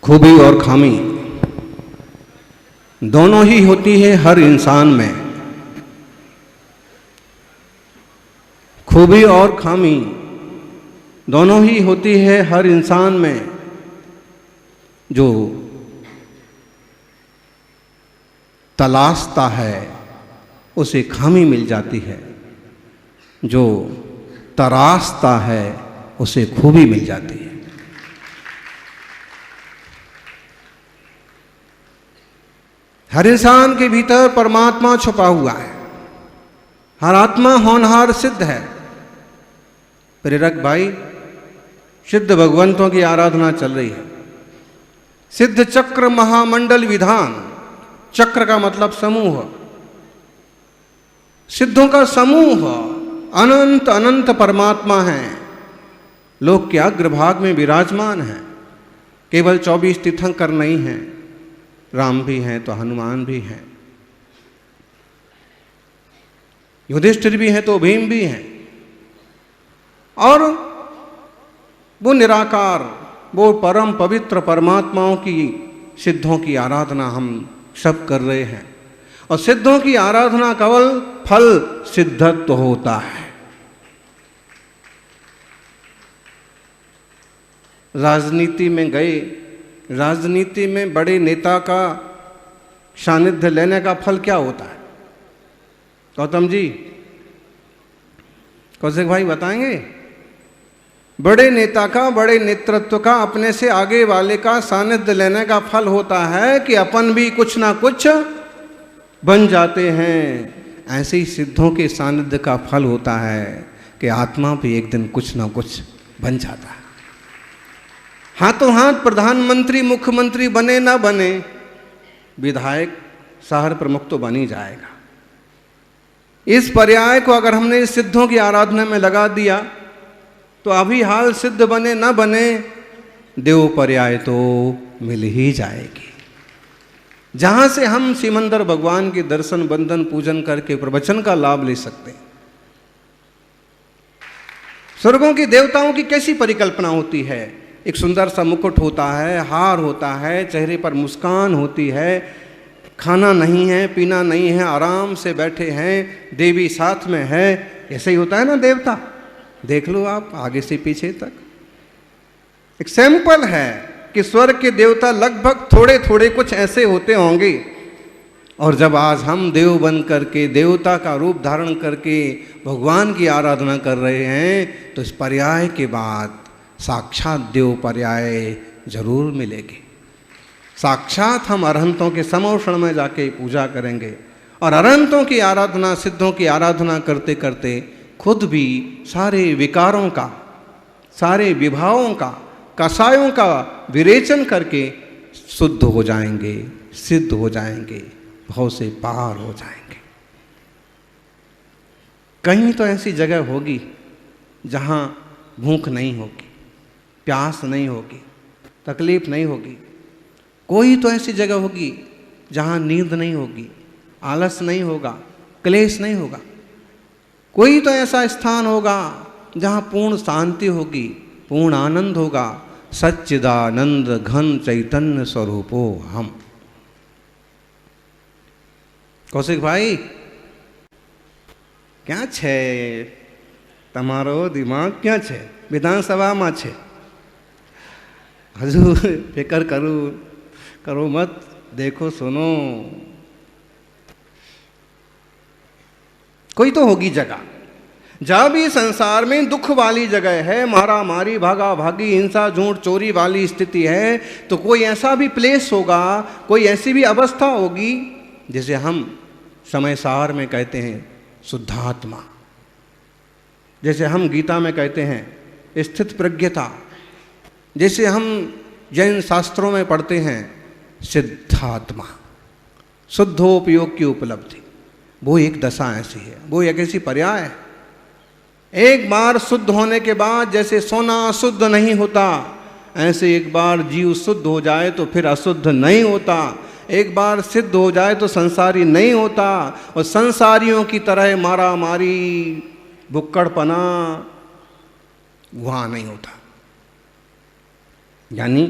खूबी और खामी दोनों ही होती है हर इंसान में। खूबी और खामी दोनों ही होती है हर इंसान में। जो तलाशता है उसे खामी मिल जाती है, जो तराशता है उसे खूबी मिल जाती है। हर इंसान के भीतर परमात्मा छुपा हुआ है। हर आत्मा होनहार सिद्ध है। प्रेरक भाई, सिद्ध भगवंतों की आराधना चल रही है। सिद्ध चक्र महामंडल विधान, चक्र का मतलब समूह, सिद्धों का समूह अनंत अनंत परमात्मा है। लोक के अग्रभाग में विराजमान है। केवल 24 तीर्थंकर नहीं हैं, राम भी हैं तो हनुमान भी हैं, युधिष्ठिर भी हैं तो भीम भी हैं। और वो निराकार, वो परम पवित्र परमात्माओं की सिद्धों की आराधना हम सब कर रहे हैं। और सिद्धों की आराधना केवल फल सिद्धत्व होता है। राजनीति में गए, राजनीति में बड़े नेता का सानिध्य लेने का फल क्या होता है? गौतम जी, कौशिक भाई बताएंगे? बड़े नेता का, बड़े नेतृत्व का, अपने से आगे वाले का सानिध्य लेने का फल होता है कि अपन भी कुछ ना कुछ बन जाते हैं। ऐसे ही सिद्धों के सानिध्य का फल होता है कि आत्मा भी एक दिन कुछ ना कुछ बन जाता है। हाथों हाथ प्रधानमंत्री मुख्यमंत्री बने ना बने, विधायक शहर प्रमुख तो बन ही जाएगा। इस पर्याय को अगर हमने सिद्धों की आराधना में लगा दिया तो अभी हाल सिद्ध बने ना बने, देव पर्याय तो मिल ही जाएगी, जहां से हम सिमंदर भगवान के दर्शन बंदन पूजन करके प्रवचन का लाभ ले सकते हैं। स्वर्गों की देवताओं की कैसी परिकल्पना होती है? एक सुंदर सा मुकुट होता है, हार होता है, चेहरे पर मुस्कान होती है, खाना नहीं है, पीना नहीं है, आराम से बैठे हैं, देवी साथ में है। ऐसे ही होता है ना देवता, देख लो आप आगे से पीछे तक। एक सैंपल है कि स्वर्ग के देवता लगभग थोड़े थोड़े कुछ ऐसे होते होंगे। और जब आज हम देव बन करके, देवता का रूप धारण करके भगवान की आराधना कर रहे हैं, तो इस पर्याय के बाद साक्षात देव पर्याय जरूर मिलेगी। साक्षात हम अरहंतों के समोषण में जाके पूजा करेंगे और अरहंतों की आराधना, सिद्धों की आराधना करते करते खुद भी सारे विकारों का, सारे विभावों का, कसायों का विरेचन करके शुद्ध हो जाएंगे, सिद्ध हो जाएंगे, भाव से पार हो जाएंगे। कहीं तो ऐसी जगह होगी जहां भूख नहीं होगी, प्यास नहीं होगी, तकलीफ नहीं होगी। कोई तो ऐसी जगह होगी जहां नींद नहीं होगी, आलस नहीं होगा, क्लेश नहीं होगा। कोई तो ऐसा स्थान होगा जहां पूर्ण शांति होगी, पूर्ण आनंद होगा। सच्चिदानंद घन चैतन्य स्वरूपो हम। कौशिक भाई, क्या छे તમારો દિમાગ ક્યાં છે? વિધાનસભામાં છે। હજુ ફિકર करो मत, देखो सुनो। कोई तो होगी जगह जहां भी संसार में दुख वाली जगह है, मारा मारी, भागा भागी, हिंसा झूठ चोरी वाली स्थिति है, तो कोई ऐसा भी प्लेस होगा, कोई ऐसी भी अवस्था होगी जिसे हम समय सार में कहते हैं शुद्धात्मा, जैसे हम गीता में कहते हैं स्थित प्रज्ञता, जैसे हम जैन शास्त्रों में पढ़ते हैं सिद्धात्मा, शुद्धोपयोग की उपलब्धि। वो एक दशा ऐसी है, वो एक ऐसी पर्याय है। एक बार शुद्ध होने के बाद जैसे सोना शुद्ध नहीं होता, ऐसे एक बार जीव शुद्ध हो जाए तो फिर अशुद्ध नहीं होता। एक बार सिद्ध हो जाए तो संसारी नहीं होता, और संसारियों की तरह मारा मारी, बुक्कड़पना वहाँ नहीं होता। यानी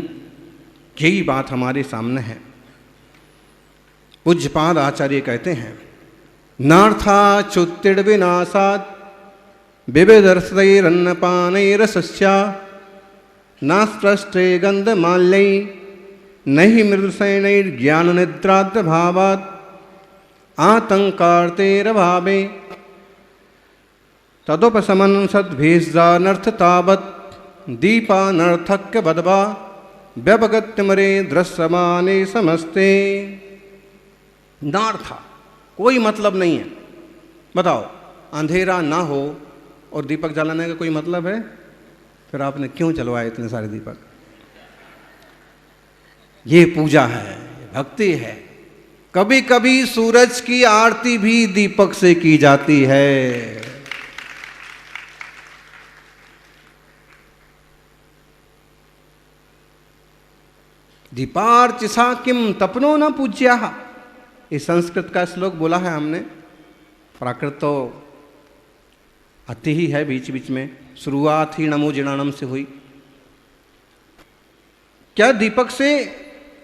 यही बात हमारे सामने है। पूज्यपाद आचार्य कहते हैं, नार्थाच्युत्तिड विनाशात् विविधरसैरन्नपानैरसस्या नास्पृष्टे गन्धमाल्यै नहि मृदुशयनैर्ज्ञाननिद्राद्भावात् आतङ्कार्तेरभावे तदुपशमनं सद्भेषजानर्थ तावत् दीपानर्थक्य बदवा व्यपगत्यमरे दृश्यमाने समस्ते। नार्था, कोई मतलब नहीं है। बताओ, अंधेरा ना हो और दीपक जलाने का कोई मतलब है? फिर आपने क्यों जलवाए इतने सारे दीपक? ये पूजा है, भक्ति है। कभी कभी सूरज की आरती भी दीपक से की जाती है। दीपार्चिसा किम तपनो न पूज्या, ये संस्कृत का श्लोक बोला है हमने। प्राकृत तो आती ही है बीच बीच में, शुरुआत ही नमो जिणानम से हुई। क्या दीपक से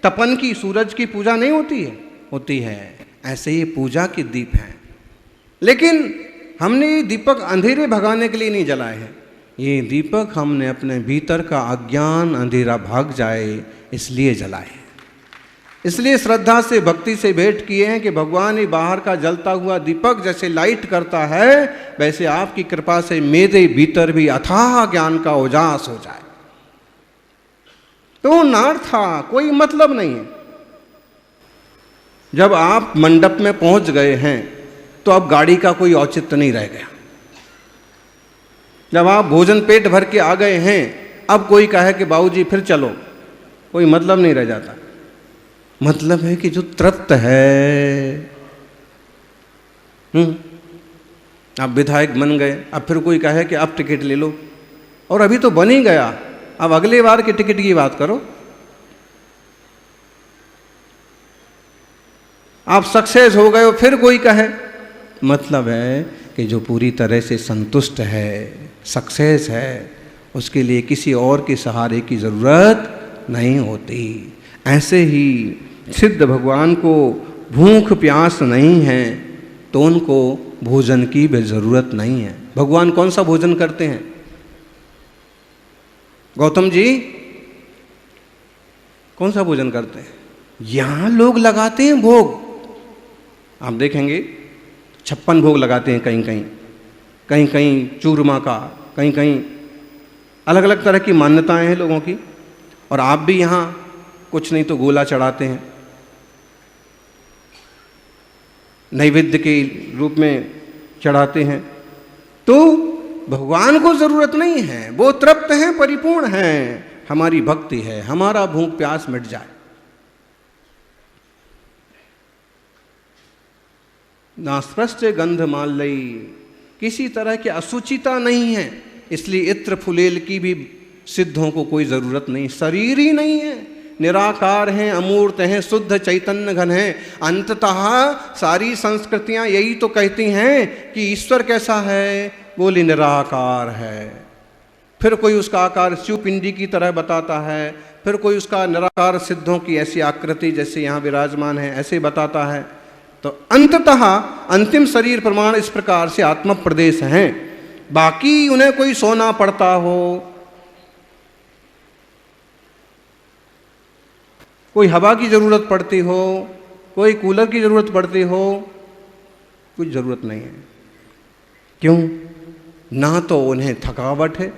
तपन की, सूरज की पूजा नहीं होती है? होती है। ऐसे ही पूजा के दीप हैं, लेकिन हमने ये दीपक अंधेरे भगाने के लिए नहीं जलाए हैं। ये दीपक हमने अपने भीतर का अज्ञान अंधेरा भाग जाए इसलिए जलाए। इसलिए श्रद्धा से, भक्ति से भेंट किए हैं कि भगवान ही बाहर का जलता हुआ दीपक जैसे लाइट करता है, वैसे आपकी कृपा से मेरे भीतर भी अथाह ज्ञान का उजास हो जाए। तो नार्था, कोई मतलब नहीं है। जब आप मंडप में पहुंच गए हैं तो अब गाड़ी का कोई औचित्य नहीं रह गया। जब आप भोजन पेट भर के आ गए हैं, अब कोई कहे कि बाबूजी फिर चलो, कोई मतलब नहीं रह जाता। मतलब है कि जो तृप्त है, आप विधायक बन गए, अब फिर कोई कहे कि अब टिकट ले लो, और अभी तो बन ही गया, अब अगले बार के टिकट की बात करो। आप सक्सेस हो गए हो, फिर कोई कहे। मतलब है कि जो पूरी तरह से संतुष्ट है, सक्सेस है, उसके लिए किसी और के सहारे की जरूरत नहीं होती। ऐसे ही सिद्ध भगवान को भूख प्यास नहीं है तो उनको भोजन की भी जरूरत नहीं है। भगवान कौन सा भोजन करते हैं? गौतम जी कौन सा भोजन करते हैं? यहां लोग लगाते हैं भोग, आप देखेंगे 56 भोग लगाते हैं, कहीं कहीं, कहीं कहीं चूरमा का, कहीं कहीं अलग अलग तरह की मान्यताएं हैं लोगों की। और आप भी यहाँ कुछ नहीं तो गोला चढ़ाते हैं, नैवेद्य के रूप में चढ़ाते हैं। तो भगवान को जरूरत नहीं है, वो तृप्त हैं, परिपूर्ण हैं। हमारी भक्ति है, हमारा भूख प्यास मिट जाए। नास्पृष्ट गंध माल्यई, किसी तरह की असुचिता नहीं है, इसलिए इत्र फुलेल की भी सिद्धों को कोई जरूरत नहीं। शरीर ही नहीं है, निराकार हैं, अमूर्त हैं, शुद्ध चैतन्य घन हैं। अंततः सारी संस्कृतियां यही तो कहती हैं कि ईश्वर कैसा है, बोले निराकार है। फिर कोई उसका आकार शिवपिंडी की तरह बताता है, फिर कोई उसका निराकार सिद्धों की ऐसी आकृति जैसे यहाँ विराजमान है ऐसे बताता है। तो अंततः अंतिम शरीर प्रमाण इस प्रकार से आत्म प्रदेश हैं। बाकी उन्हें कोई सोना पड़ता हो, कोई हवा की जरूरत पड़ती हो, कोई कूलर की जरूरत पड़ती हो, कुछ जरूरत नहीं है। क्यों? ना तो उन्हें थकावट है,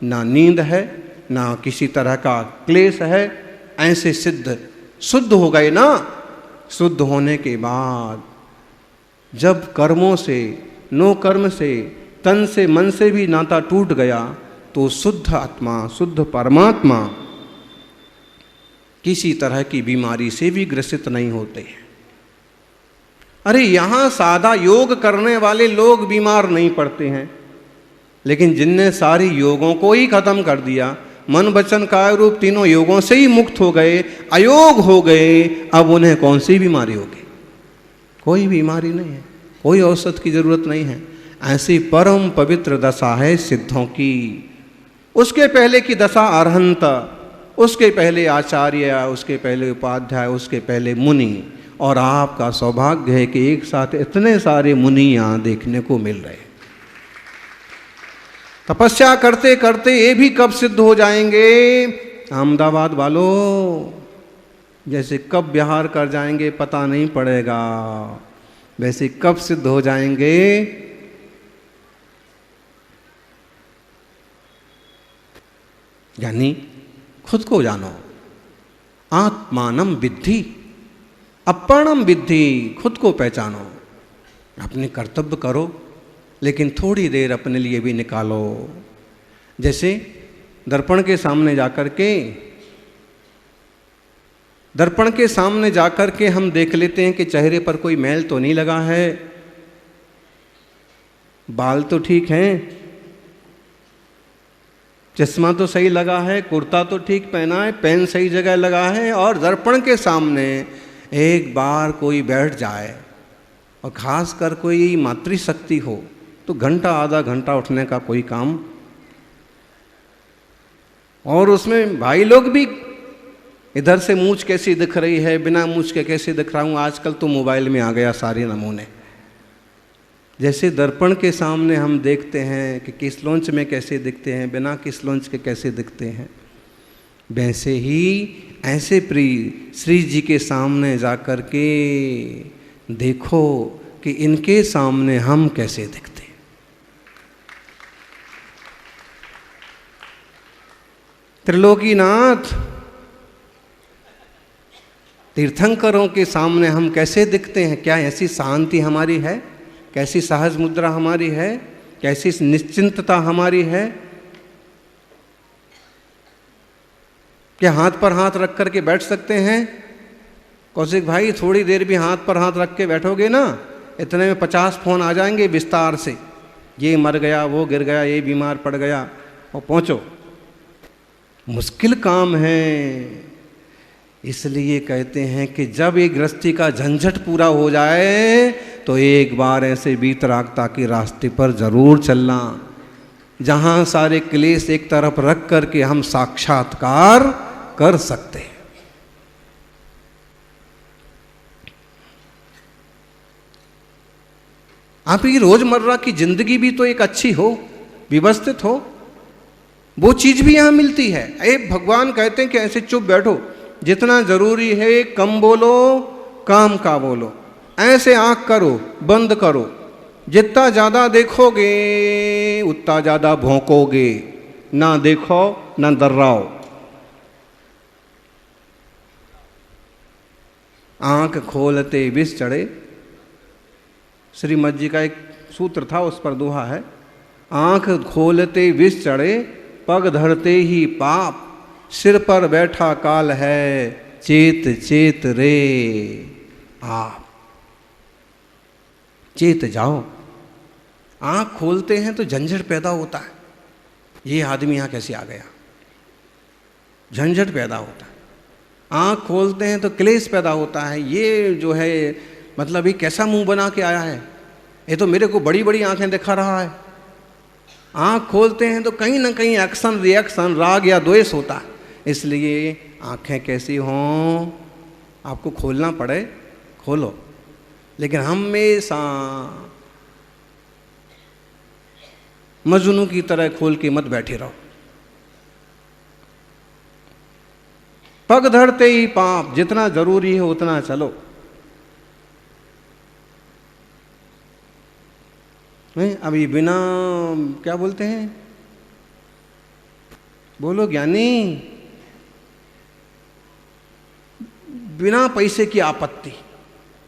ना नींद है, ना किसी तरह का क्लेश है। ऐसे सिद्ध शुद्ध हो गए ना। शुद्ध होने के बाद जब कर्मों से, नो कर्म से, तन से, मन से भी नाता टूट गया, तो शुद्ध आत्मा, शुद्ध परमात्मा किसी तरह की बीमारी से भी ग्रसित नहीं होते हैं। अरे यहाँ सादा योग करने वाले लोग बीमार नहीं पड़ते हैं, लेकिन जिनने सारी योगों को ही खत्म कर दिया, मन वचन काय रूप तीनों योगों से ही मुक्त हो गए, अयोग हो गए, अब उन्हें कौन सी बीमारी होगी? कोई बीमारी नहीं है, कोई औषध की जरूरत नहीं है। ऐसी परम पवित्र दशा है सिद्धों की। उसके पहले की दशा अरहंत, उसके पहले आचार्य, उसके पहले उपाध्याय, उसके पहले मुनि। और आपका सौभाग्य है कि एक साथ इतने सारे मुनि यहाँ देखने को मिल रहे हैं। तपस्या करते करते ये भी कब सिद्ध हो जाएंगे अहमदाबाद वालों, जैसे कब बिहार कर जाएंगे पता नहीं पड़ेगा, वैसे कब सिद्ध हो जाएंगे। यानी खुद को जानो, आत्मानम विद्धि अपरणम विद्धि, खुद को पहचानो, अपने कर्तव्य करो, लेकिन थोड़ी देर अपने लिए भी निकालो। जैसे दर्पण के सामने जाकर के हम देख लेते हैं कि चेहरे पर कोई मैल तो नहीं लगा है, बाल तो ठीक हैं, चश्मा तो सही लगा है, कुर्ता तो ठीक पहना है, पेन सही जगह लगा है। और दर्पण के सामने एक बार कोई बैठ जाए, और खास कर कोई मातृशक्ति हो, तो घंटा आधा घंटा उठने का कोई काम। और उसमें भाई लोग भी इधर से मूंछ कैसी दिख रही है, बिना मूंछ के कैसे दिख रहा हूँ, आजकल तो मोबाइल में आ गया सारे नमूने। जैसे दर्पण के सामने हम देखते हैं कि किस लॉन्च में कैसे दिखते हैं, बिना किस लॉन्च के कैसे दिखते हैं, वैसे ही ऐसे प्रिय श्री जी के सामने जाकर के देखो कि इनके सामने हम कैसे दिखते हैं। त्रिलोकीनाथ, तीर्थंकरों के सामने हम कैसे दिखते हैं? क्या ऐसी शांति हमारी है? कैसी सहज मुद्रा हमारी है? कैसी निश्चिंतता हमारी है? क्या हाथ पर हाथ रख करके बैठ सकते हैं? कौशिक भाई, थोड़ी देर भी हाथ पर हाथ रख के बैठोगे ना, इतने में 50 फोन आ जाएंगे विस्तार से, ये मर गया, वो गिर गया, ये बीमार पड़ गया, और पहुंचो। मुश्किल काम है। इसलिए कहते हैं कि जब ये गृहस्थी का झंझट पूरा हो जाए तो एक बार ऐसे वीतरागता के रास्ते पर जरूर चलना, जहाँ सारे क्लेश एक तरफ रख करके हम साक्षात्कार कर सकते हैं। आपकी रोजमर्रा की जिंदगी भी तो एक अच्छी हो, व्यवस्थित हो, वो चीज भी यहां मिलती है। भगवान कहते हैं कि ऐसे चुप बैठो, जितना जरूरी है कम बोलो, काम का बोलो, ऐसे आंख करो, बंद करो, जितना ज्यादा देखोगे उतना ज्यादा भौंकोगे, ना देखो ना दर्राओ। आंख खोलते विष चढ़े, श्रीमद जी का एक सूत्र था, उस पर दोहा है, आंख खोलते विष चढ़े, पग धरते ही पाप, सिर पर बैठा काल है, चेत चेत रे आप। चेत जाओ। आंख खोलते हैं तो झंझट पैदा होता है, ये आदमी यहाँ कैसे आ गया, झंझट पैदा होता है। आंख खोलते हैं तो क्लेश पैदा होता है, ये जो है मतलब ये कैसा मुंह बना के आया है, ये तो मेरे को बड़ी बड़ी आंखें दिखा रहा है। आंख खोलते हैं तो कहीं ना कहीं एक्शन रिएक्शन, राग या द्वेष होता है। इसलिए आंखें कैसी हों, आपको खोलना पड़े खोलो, लेकिन हमेशा मजनू की तरह खोल के मत बैठे रहो। पग धरते ही पाप, जितना जरूरी है उतना चलो। अभी बिना क्या बोलते हैं, बोलो ज्ञानी, बिना पैसे की आपत्ति,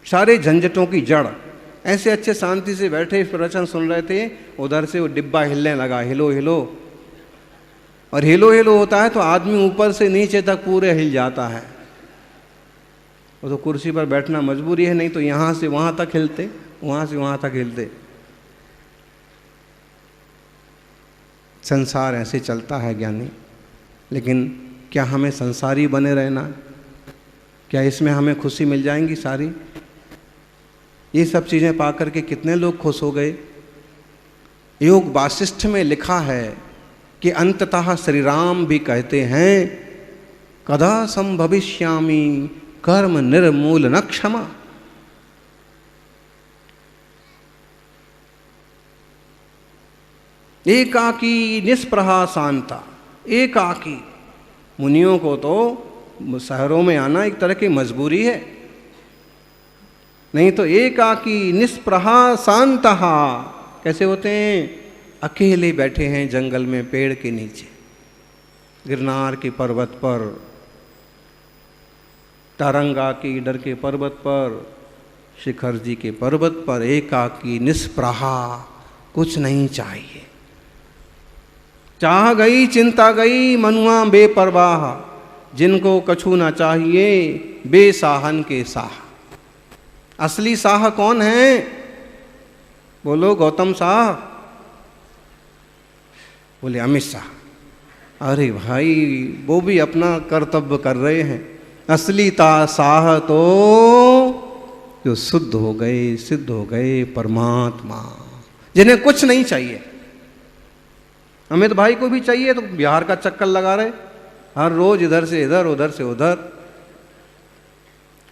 सारे झंझटों की जड़। ऐसे अच्छे शांति से बैठे प्रवचन सुन रहे थे, उधर से वो डिब्बा हिलने लगा, हिलो हिलो, और हिलो हिलो होता है तो आदमी ऊपर से नीचे तक पूरे हिल जाता है। वो तो कुर्सी पर बैठना मजबूरी है, नहीं तो यहाँ से वहाँ तक हिलते, वहाँ से वहाँ तक हिलते। संसार ऐसे चलता है ज्ञानी, लेकिन क्या हमें संसारी बने रहना? क्या इसमें हमें खुशी मिल जाएंगी सारी? ये सब चीज़ें पाकर के कितने लोग खुश हो गए। योग वासिष्ठ में लिखा है कि अंततः श्री राम भी कहते हैं कदा संभविष्यामि कर्म निर्मूलन क्षमा। एकाकी निष्प्रहा शांता। एकाकी, मुनियों को तो शहरों में आना एक तरह की मजबूरी है, नहीं तो एकाकी निष्प्रहा शांतहा कैसे होते हैं? अकेले बैठे हैं जंगल में, पेड़ के नीचे, गिरनार के पर्वत पर, तारंगा के डर के पर्वत पर, शिखर जी के पर्वत पर, एकाकी निष्प्रहा, कुछ नहीं चाहिए। चाह गई चिंता गई मनुआ बेपरवाह, जिनको कछु ना चाहिए बेसाहन के साह। असली साह कौन है? बोलो गौतम शाह। बोले अमित शाह। अरे भाई, वो भी अपना कर्तव्य कर रहे हैं। असली साह तो जो शुद्ध हो गए, सिद्ध हो गए परमात्मा, जिन्हें कुछ नहीं चाहिए। अमित भाई को भी चाहिए तो बिहार का चक्कर लगा रहे, हर रोज इधर से इधर, उधर से उधर।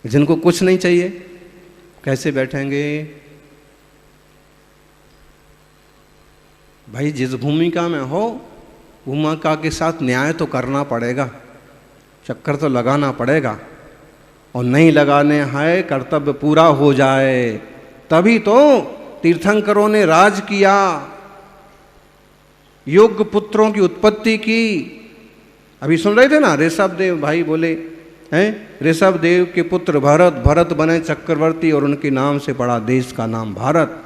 जिनको कुछ नहीं चाहिए कैसे बैठेंगे? भाई जिस भूमिका में हो, भूमिका के साथ न्याय तो करना पड़ेगा, चक्कर तो लगाना पड़ेगा, और नहीं लगाने हैं, कर्तव्य पूरा हो जाए तभी तो तीर्थंकरों ने राज किया, योग्य पुत्रों की उत्पत्ति की। अभी सुन रहे थे ना, ऋषभ देव भाई बोले हैं, ऋषभ देव के पुत्र भरत, भरत बने चक्रवर्ती और उनके नाम से पड़ा देश का नाम भारत।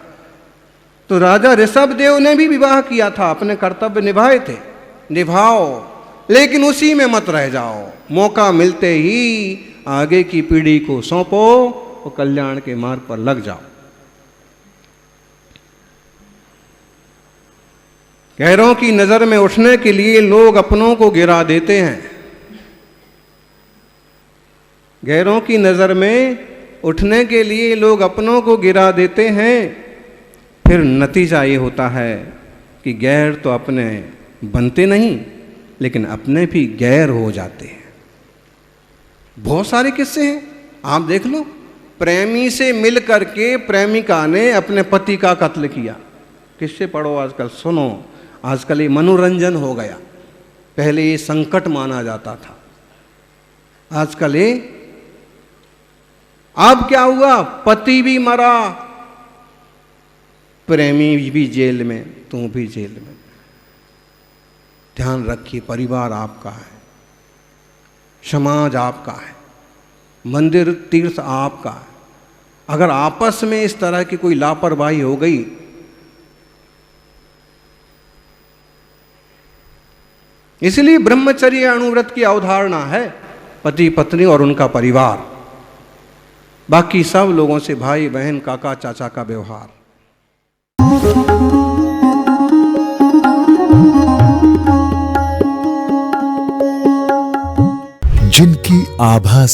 तो राजा ऋषभ देव ने भी विवाह किया था, अपने कर्तव्य निभाए थे, निभाओ, लेकिन उसी में मत रह जाओ। मौका मिलते ही आगे की पीढ़ी को सौंपो और कल्याण के मार्ग पर लग जाओ। गैरों की नजर में उठने के लिए लोग अपनों को गिरा देते हैं। गैरों की नजर में उठने के लिए लोग अपनों को गिरा देते हैं, फिर नतीजा ये होता है कि गैर तो अपने बनते नहीं, लेकिन अपने भी गैर हो जाते हैं। बहुत सारे किस्से हैं, आप देख लो। प्रेमी से मिल करके प्रेमिका ने अपने पति का कत्ल किया। किस्से पढ़ो आजकल, सुनो। आजकल ये मनोरंजन हो गया, पहले ये संकट माना जाता था, आजकल ये। अब क्या हुआ? पति भी मरा, प्रेमी भी जेल में, तू भी जेल में। ध्यान रखिए, परिवार आपका है, समाज आपका है, मंदिर तीर्थ आपका है। अगर आपस में इस तरह की कोई लापरवाही हो गई, इसलिए ब्रह्मचर्य अणुव्रत की अवधारणा है पति पत्नी और उनका परिवार, बाकी सब लोगों से भाई बहन काका चाचा का व्यवहार। जिनकी आभा